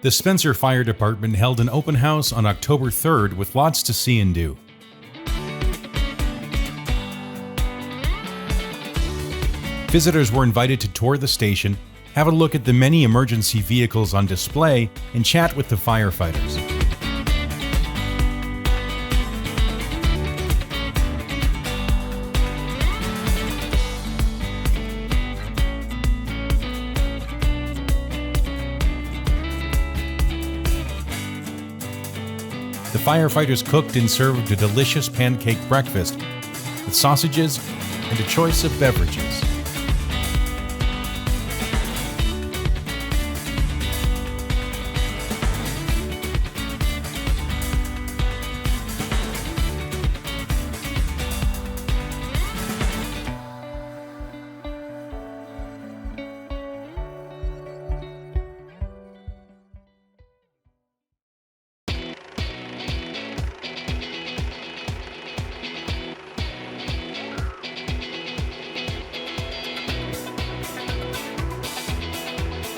The Spencer Fire Department held an open house on October 3rd with lots to see and do. Visitors were invited to tour the station, have a look at the many emergency vehicles on display, and chat with the firefighters. The firefighters cooked and served a delicious pancake breakfast with sausages and a choice of beverages.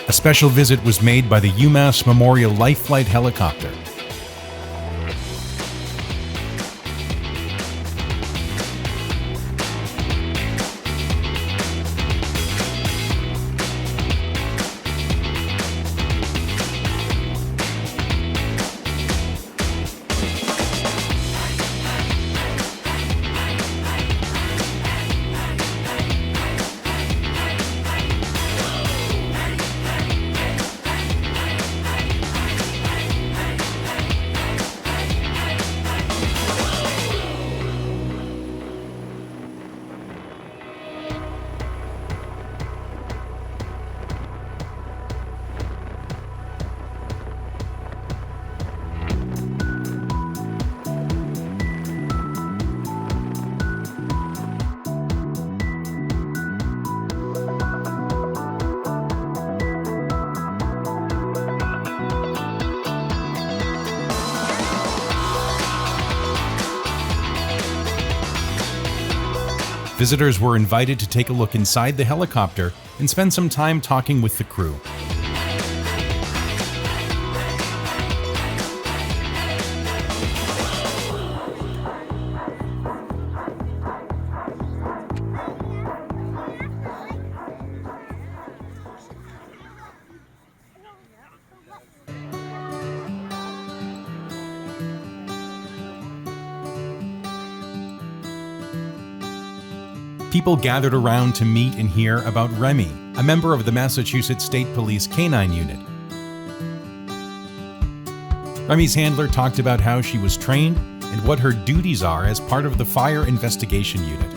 A special visit was made by the UMass Memorial Life Flight helicopter. Visitors were invited to take a look inside the helicopter and spend some time talking with the crew. People gathered around to meet and hear about Remy, a member of the Massachusetts State Police Canine Unit. Remy's handler talked about how she was trained and what her duties are as part of the Fire Investigation Unit.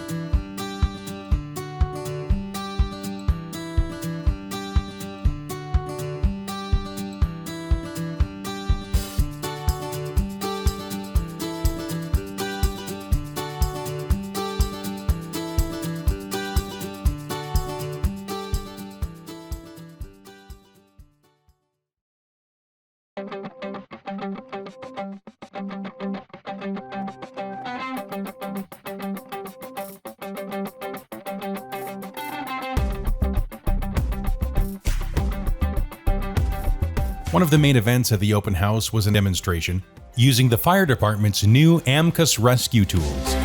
One of the main events at the open house was a demonstration using the fire department's new AMCUS rescue tools.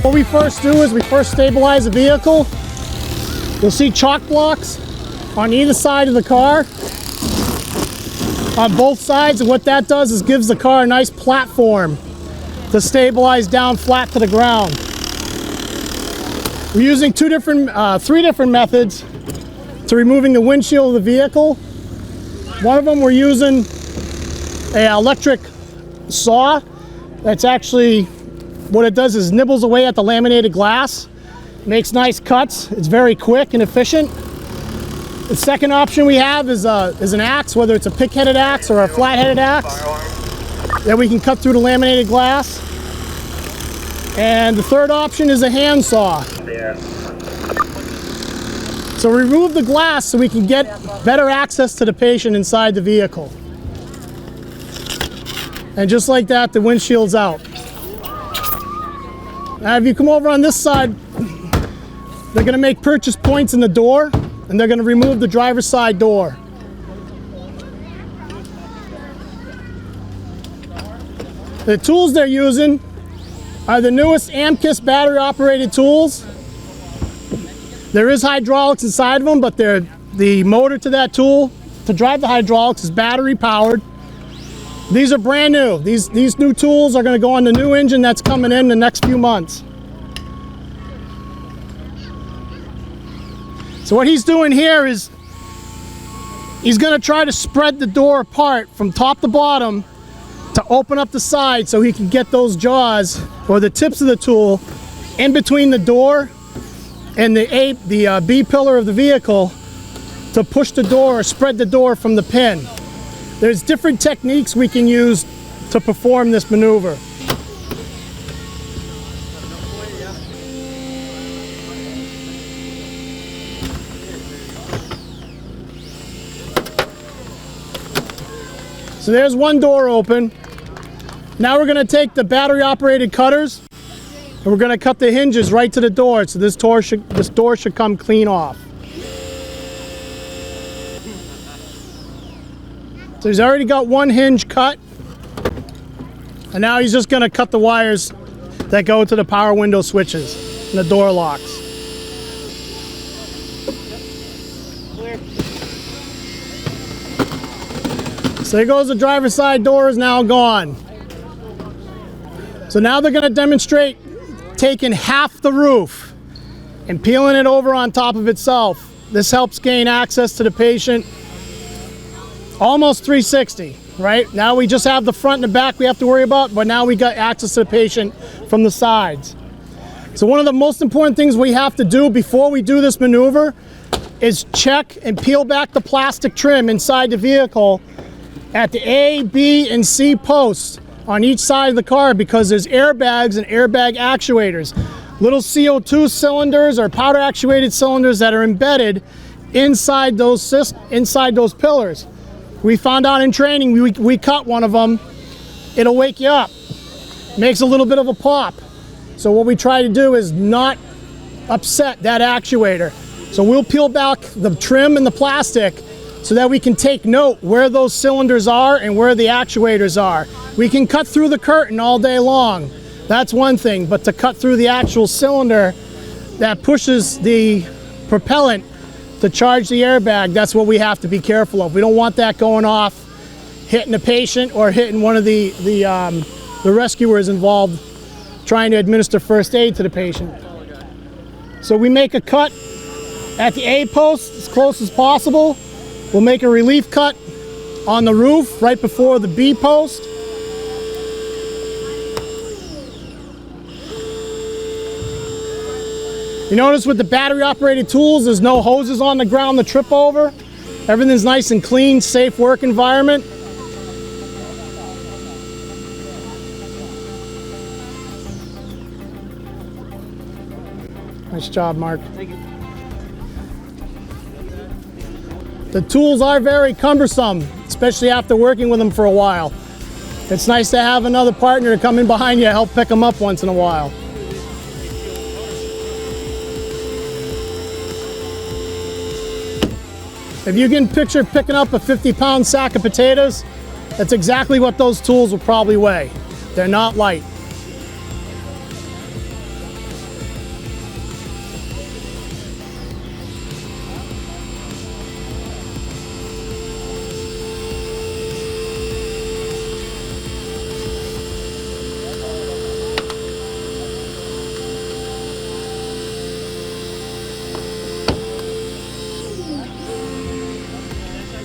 What we first do is we first stabilize the vehicle. You'll see chalk blocks on either side of the car, on both sides, and what that does is gives the car a nice platform to stabilize down flat to the ground. We're using three different methods to removing the windshield of the vehicle. One of them, we're using an electric saw. That's actually, what it does is nibbles away at the laminated glass, makes nice cuts. It's very quick and efficient. The second option we have is an axe, whether it's a pick-headed axe or a flat-headed axe, that we can cut through the laminated glass. And the third option is a hand saw. So remove the glass so we can get better access to the patient inside the vehicle. And just like that, the windshield's out. Now if you come over on this side, They're going to make purchase points in the door, and they're going to remove the driver's side door. The tools they're using are the newest Amkis battery operated tools. There is hydraulics inside of them, but the motor to that tool to drive the hydraulics is battery powered. These are brand new. These new tools are going to go on the new engine that's coming in the next few months. So what he's doing here is he's going to try to spread the door apart from top to bottom to open up the side so he can get those jaws or the tips of the tool in between the door and the B pillar of the vehicle to push the door or spread the door from the pin. There's different techniques we can use to perform this maneuver. So there's one door open. Now we're going to take the battery operated cutters and we're going to cut the hinges right to the door, so this door should come clean off. So he's already got one hinge cut, and now he's just going to cut the wires that go to the power window switches and the door locks. So there goes the driver's side door is now gone. So now they're going to demonstrate taking half the roof and peeling it over on top of itself. This helps gain access to the patient almost 360, right? Now we just have the front and the back we have to worry about, but now we got access to the patient from the sides. So one of the most important things we have to do before we do this maneuver is check and peel back the plastic trim inside the vehicle at the A, B, and C posts on each side of the car, because there's airbags and airbag actuators. Little CO2 cylinders or powder actuated cylinders that are embedded inside those pillars. We found out in training, we cut one of them, it'll wake you up. Makes a little bit of a pop. So what we try to do is not upset that actuator. So we'll peel back the trim and the plastic so that we can take note where those cylinders are and where the actuators are. We can cut through the curtain all day long. That's one thing, but to cut through the actual cylinder that pushes the propellant to charge the airbag, that's what we have to be careful of. We don't want that going off, hitting a patient or hitting one of the rescuers involved trying to administer first aid to the patient. So we make a cut at the A post as close as possible. We'll make a relief cut on the roof right before the B post. You notice with the battery operated tools, there's no hoses on the ground to trip over. Everything's nice and clean, safe work environment. Nice job, Mark. Thank you. The tools are very cumbersome, especially after working with them for a while. It's nice to have another partner to come in behind you to help pick them up once in a while. If you can picture picking up a 50-pound sack of potatoes, that's exactly what those tools will probably weigh. They're not light.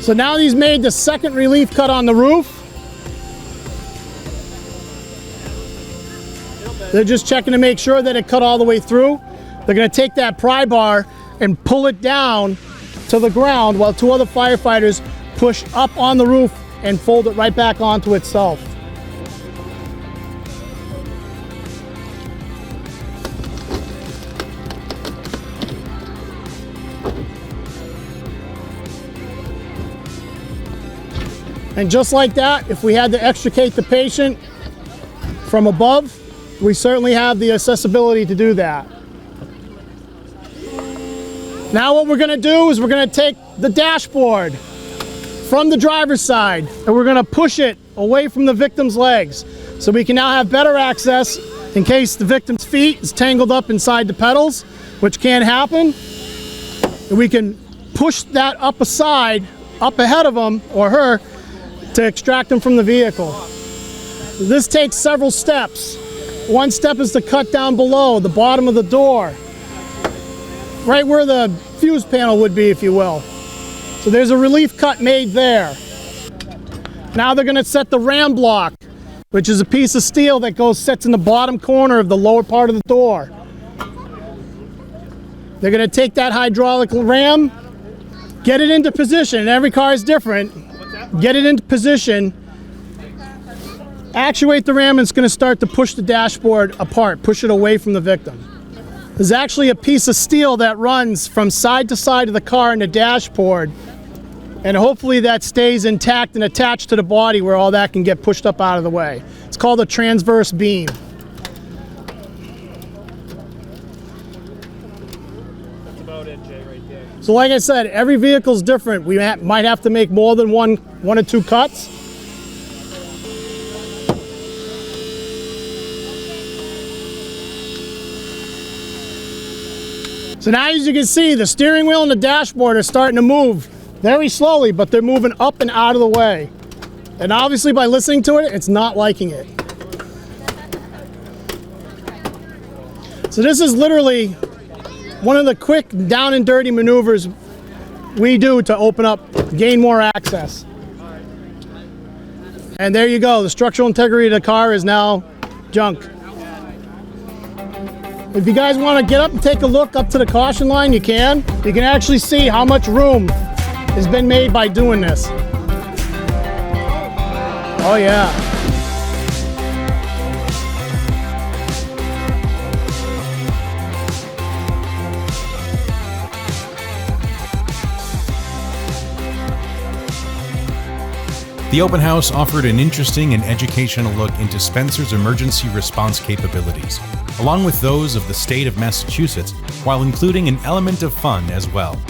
So now he's made the second relief cut on the roof. They're just checking to make sure that it cut all the way through. They're going to take that pry bar and pull it down to the ground while two other firefighters push up on the roof and fold it right back onto itself. And just like that, if we had to extricate the patient from above, we certainly have the accessibility to do that. Now what we're going to do is we're going to take the dashboard from the driver's side and we're going to push it away from the victim's legs. So we can now have better access in case the victim's feet is tangled up inside the pedals, which can happen. And we can push that up ahead of them or her to extract them from the vehicle. This takes several steps. One step is to cut down below the bottom of the door, right where the fuse panel would be, if you will. So there's a relief cut made there. Now they're going to set the ram block, which is a piece of steel that sits in the bottom corner of the lower part of the door. They're going to take that hydraulic ram, get it into position. Every car is different. Get it into position, actuate the ram, and it's going to start to push the dashboard apart, push it away from the victim. There's actually a piece of steel that runs from side to side of the car in the dashboard, and hopefully that stays intact and attached to the body where all that can get pushed up out of the way. It's called a transverse beam. That's about it, Jay, right there. So like I said, every vehicle's different. We might have to make more than one or two cuts. So now, as you can see, the steering wheel and the dashboard are starting to move very slowly, but they're moving up and out of the way. And obviously by listening to it, it's not liking it. So this is literally one of the quick down and dirty maneuvers we do to open up, gain more access. And there you go, the structural integrity of the car is now junk. If you guys want to get up and take a look up to the caution line, you can. You can actually see how much room has been made by doing this. Oh yeah. The open house offered an interesting and educational look into Spencer's emergency response capabilities, along with those of the state of Massachusetts, while including an element of fun as well.